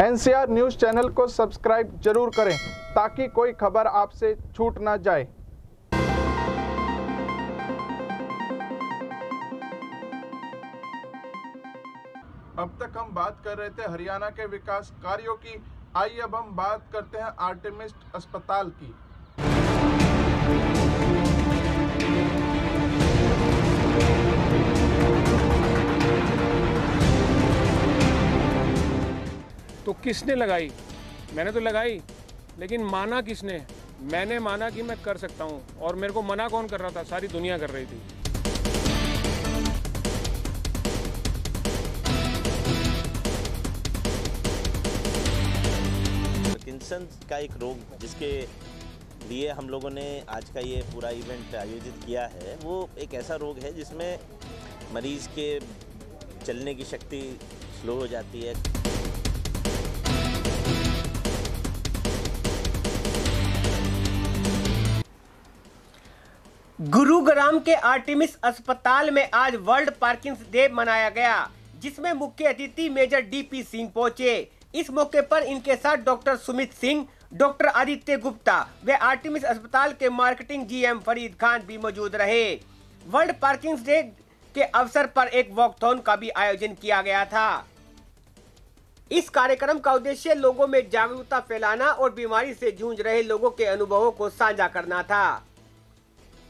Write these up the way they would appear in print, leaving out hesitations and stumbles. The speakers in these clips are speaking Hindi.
NCR न्यूज़ चैनल को सब्सक्राइब जरूर करें ताकि कोई खबर आपसे छूट ना जाए। अब तक हम बात कर रहे थे हरियाणा के विकास कार्यों की। आइए अब हम बात करते हैं आर्टेमिस अस्पताल की। तो किसने लगाई? मैंने तो लगाई, लेकिन माना किसने? मैंने माना कि मैं कर सकता हूँ। और मेरे को मना कौन कर रहा था? सारी दुनिया कर रही थी। पार्किंसंस का एक रोग जिसके लिए हम लोगों ने आज का ये पूरा इवेंट आयोजित किया है, वो एक ऐसा रोग है जिसमें मरीज़ के चलने की शक्ति स्लो हो जाती है। गुरुग्राम के आर्टेमिस अस्पताल में आज वर्ल्ड पार्किंसंस डे मनाया गया, जिसमें मुख्य अतिथि मेजर DP सिंह पहुंचे। इस मौके पर इनके साथ डॉक्टर सुमित सिंह, डॉक्टर आदित्य गुप्ता व आर्टेमिस अस्पताल के मार्केटिंग GM फरीद खान भी मौजूद रहे। वर्ल्ड पार्किंसंस डे के अवसर पर एक वॉकथॉन का भी आयोजन किया गया था। इस कार्यक्रम का उद्देश्य लोगों में जागरूकता फैलाना और बीमारी से जूझ रहे लोगों के अनुभवों को साझा करना था।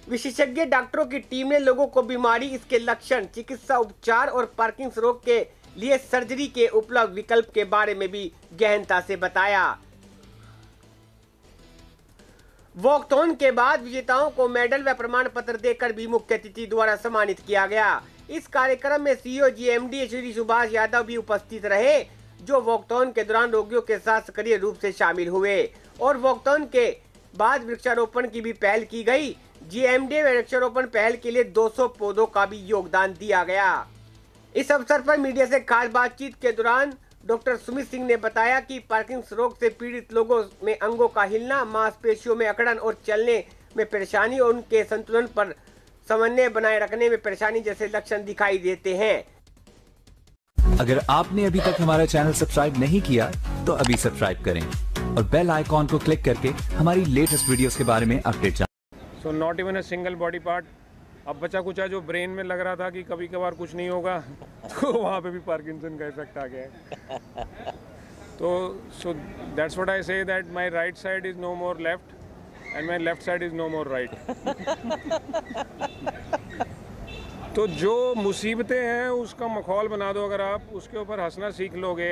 विशेषज्ञ डॉक्टरों की टीम ने लोगों को बीमारी, इसके लक्षण, चिकित्सा उपचार और पार्किंसंस रोग के लिए सर्जरी के उपलब्ध विकल्प के बारे में भी गहनता से बताया। वॉकथॉन के बाद विजेताओं को मेडल व प्रमाण पत्र देकर भी मुख्य अतिथि द्वारा सम्मानित किया गया। इस कार्यक्रम में CEO GMD श्री सुभाष यादव भी उपस्थित रहे, जो वॉकथॉन के दौरान रोगियों के साथ सक्रिय रूप से शामिल हुए। और वॉकथॉन के बाद वृक्षारोपण की भी पहल की गई। GMD वृक्षारोपण पहल के लिए 200 पौधों का भी योगदान दिया गया। इस अवसर पर मीडिया से खास बातचीत के दौरान डॉक्टर सुमित सिंह ने बताया कि पार्किंसंस रोग से पीड़ित लोगों में अंगों का हिलना, मांसपेशियों में अकड़न और चलने में परेशानी और उनके संतुलन पर समन्वय बनाए रखने में परेशानी जैसे लक्षण दिखाई देते हैं। अगर आपने अभी तक हमारा चैनल सब्सक्राइब नहीं किया तो अभी सब्सक्राइब करें और बेल आइकॉन को क्लिक करके हमारी लेटेस्ट वीडियोस के बारे में अपडेट जानें। So not even a single body part. अब बचा कुचा जो ब्रेन में लग रहा था कि कभी कभार कुछ नहीं होगा, तो वहाँ पे भी पार्किंसन का इफेक्ट आ गया है। तो so that's what I say, that my right side is no more left and my left side is no more right. तो जो मुसीबतें हैं उसका मखौल बना दो, अगर आप उसके ऊपर हंसना सीख लोगे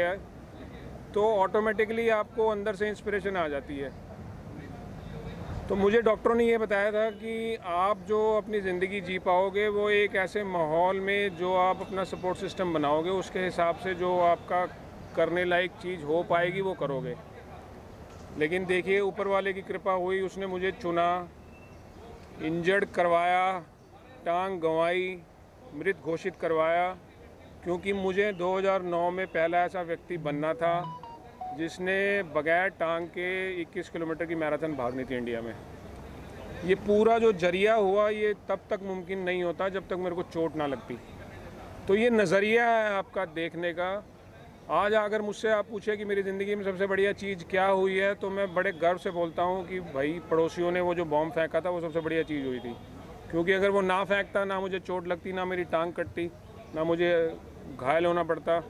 तो ऑटोमेटिकली आपको अंदर से इंस्पिरेशन आ जाती है। तो मुझे डॉक्टरों ने ये बताया था कि आप जो अपनी ज़िंदगी जी पाओगे वो एक ऐसे माहौल में जो आप अपना सपोर्ट सिस्टम बनाओगे, उसके हिसाब से जो आपका करने लायक चीज़ हो पाएगी वो करोगे। लेकिन देखिए, ऊपर वाले की कृपा हुई, उसने मुझे चुना, इंजर्ड करवाया, टांग गंवाई, मृत घोषित करवाया, क्योंकि मुझे 2009 में पहला ऐसा व्यक्ति बनना था जिसने बगैर टांग के 21 किलोमीटर की मैराथन भागनी थी इंडिया में। ये पूरा जो जरिया हुआ ये तब तक मुमकिन नहीं होता जब तक मेरे को चोट ना लगती। तो ये नज़रिया है आपका देखने का। आज अगर मुझसे आप पूछे कि मेरी ज़िंदगी में सबसे बढ़िया चीज़ क्या हुई है, तो मैं बड़े गर्व से बोलता हूँ कि भाई, पड़ोसियों ने वो जो बॉम्ब फेंका था वो सबसे बढ़िया चीज़ हुई थी। क्योंकि अगर वो ना फेंकता, ना मुझे चोट लगती, ना मेरी टांग कटती, ना मुझे घायल होना पड़ता,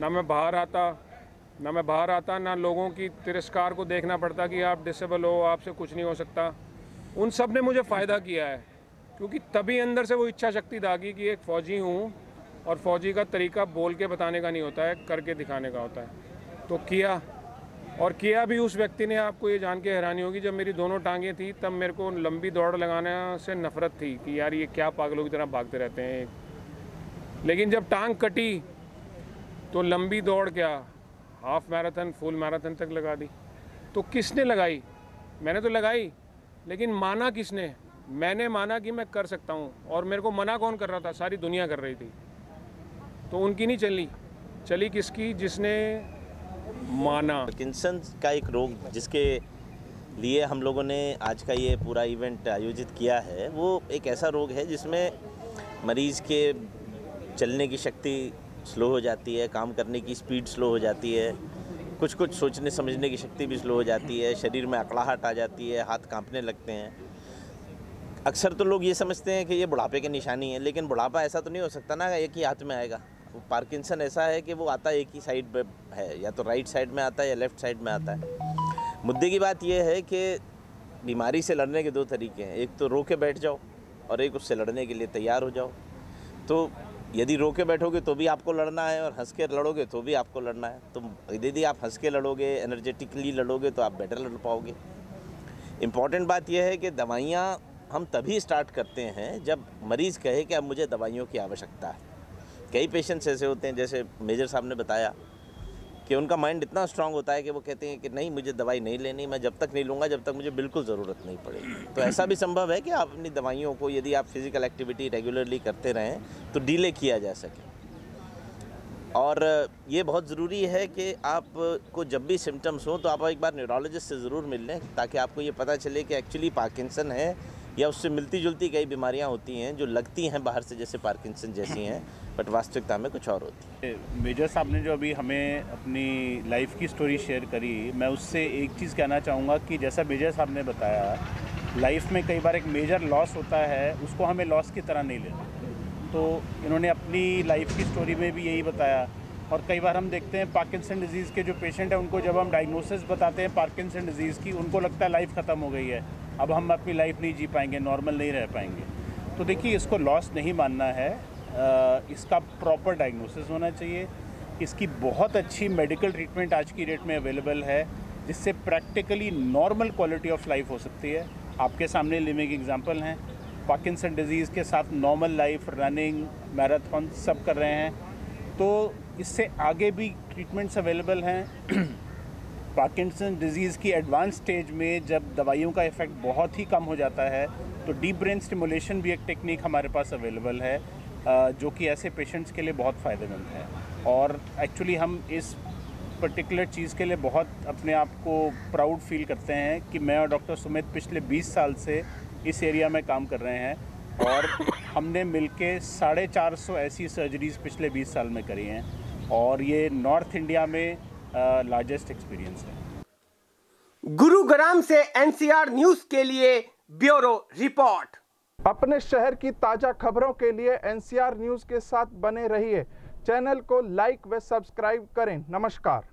ना मैं बाहर आता, ना लोगों की तिरस्कार को देखना पड़ता कि आप डिसेबल हो, आपसे कुछ नहीं हो सकता। उन सब ने मुझे फ़ायदा किया है, क्योंकि तभी अंदर से वो इच्छा शक्ति जागी कि एक फ़ौजी हूँ, और फ़ौजी का तरीका बोल के बताने का नहीं होता है, करके दिखाने का होता है। तो किया, और किया भी उस व्यक्ति ने। आपको ये जान के हैरानी होगी, जब मेरी दोनों टांगें थी तब मेरे को लंबी दौड़ लगाने से नफ़रत थी कि यार ये क्या पागलों की तरह भागते रहते हैं। लेकिन जब टांग कटी तो लंबी दौड़ क्या, हाफ मैराथन, फुल मैराथन तक लगा दी। तो किसने लगाई? मैंने तो लगाई, लेकिन माना किसने? मैंने माना कि मैं कर सकता हूँ। और मेरे को मना कौन कर रहा था? सारी दुनिया कर रही थी। तो उनकी नहीं चली किसकी? जिसने माना। पार्किंसंस का एक रोग जिसके लिए हम लोगों ने आज का ये पूरा इवेंट आयोजित किया है, वो एक ऐसा रोग है जिसमें मरीज़ के चलने की शक्ति स्लो हो जाती है, काम करने की स्पीड स्लो हो जाती है, कुछ कुछ सोचने समझने की शक्ति भी स्लो हो जाती है, शरीर में अकड़ाहट आ जाती है, हाथ कांपने लगते हैं। अक्सर तो लोग ये समझते हैं कि ये बुढ़ापे की निशानी है, लेकिन बुढ़ापा ऐसा तो नहीं हो सकता ना एक ही हाथ में आएगा। पार्किंसन ऐसा है कि वो आता एक ही साइड पे है, या तो राइट साइड में आता है या लेफ़्ट साइड में आता है। मुद्दे की बात यह है कि बीमारी से लड़ने के दो तरीके हैं, एक तो रो के बैठ जाओ और एक उससे लड़ने के लिए तैयार हो जाओ। तो यदि रो के बैठोगे तो भी आपको लड़ना है और हंस के लड़ोगे तो भी आपको लड़ना है। तो यदि आप हंस के लड़ोगे, एनर्जेटिकली लड़ोगे तो आप बेटर लड़ पाओगे। इम्पॉर्टेंट बात यह है कि दवाइयाँ हम तभी स्टार्ट करते हैं जब मरीज़ कहे कि अब मुझे दवाइयों की आवश्यकता है। कई पेशेंट्स ऐसे होते हैं, जैसे मेजर साहब ने बताया, कि उनका माइंड इतना स्ट्रांग होता है कि वो कहते हैं कि नहीं, मुझे दवाई नहीं लेनी, मैं जब तक नहीं लूँगा जब तक मुझे बिल्कुल ज़रूरत नहीं पड़ेगी। तो ऐसा भी संभव है कि आप अपनी दवाइयों को, यदि आप फिज़िकल एक्टिविटी रेगुलरली करते रहें तो डिले किया जा सके। और ये बहुत ज़रूरी है कि आपको जब भी सिम्टम्स हो तो आप एक बार न्यूरोलॉजिस्ट से ज़रूर मिल लें, ताकि आपको ये पता चले कि एक्चुअली पार्किंसन है या उससे मिलती जुलती कई बीमारियां होती हैं जो लगती हैं बाहर से जैसे पार्किंसन जैसी हैं, बट वास्तविकता में कुछ और होती है। मेजर साहब ने जो अभी हमें अपनी लाइफ की स्टोरी शेयर करी, मैं उससे एक चीज़ कहना चाहूँगा कि जैसा मेजर साहब ने बताया, लाइफ में कई बार एक मेजर लॉस होता है, उसको हमें लॉस की तरह नहीं लेना। तो इन्होंने अपनी लाइफ की स्टोरी में भी यही बताया। और कई बार हम देखते हैं पार्किंसन डिजीज़ के जो पेशेंट हैं, उनको जब हम डायग्नोसिस बताते हैं पार्किंसन डिजीज़ की, उनको लगता है लाइफ ख़त्म हो गई है, अब हम अपनी लाइफ नहीं जी पाएंगे, नॉर्मल नहीं रह पाएंगे। तो देखिए, इसको लॉस नहीं मानना है, इसका प्रॉपर डायग्नोसिस होना चाहिए। इसकी बहुत अच्छी मेडिकल ट्रीटमेंट आज की डेट में अवेलेबल है, जिससे practically normal quality of life हो सकती है। आपके सामने लिविंग एग्जांपल हैं, पार्किंसन डिजीज़ के साथ नॉर्मल लाइफ, रनिंग, मैराथन सब कर रहे हैं। तो इससे आगे भी ट्रीटमेंट्स अवेलेबल हैं। पार्किंसन डिजीज़ की एडवांस स्टेज में जब दवाइयों का इफ़ेक्ट बहुत ही कम हो जाता है, तो डीप ब्रेन स्टिमुलेशन भी एक टेक्निक हमारे पास अवेलेबल है, जो कि ऐसे पेशेंट्स के लिए बहुत फ़ायदेमंद है। और एक्चुअली हम इस पर्टिकुलर चीज़ के लिए बहुत अपने आप को प्राउड फील करते हैं कि मैं और डॉक्टर सुमित पिछले 20 साल से इस एरिया में काम कर रहे हैं, और हमने मिलके 450 ऐसी सर्जरीज़ पिछले 20 साल में करी हैं, और ये नॉर्थ इंडिया में लार्जेस्ट एक्सपीरियंस है। गुरुग्राम से एनसीआर न्यूज़ के लिए ब्यूरो रिपोर्ट। अपने शहर की ताज़ा खबरों के लिए एनसीआर न्यूज़ के साथ बने रहिए। चैनल को लाइक व सब्सक्राइब करें। नमस्कार।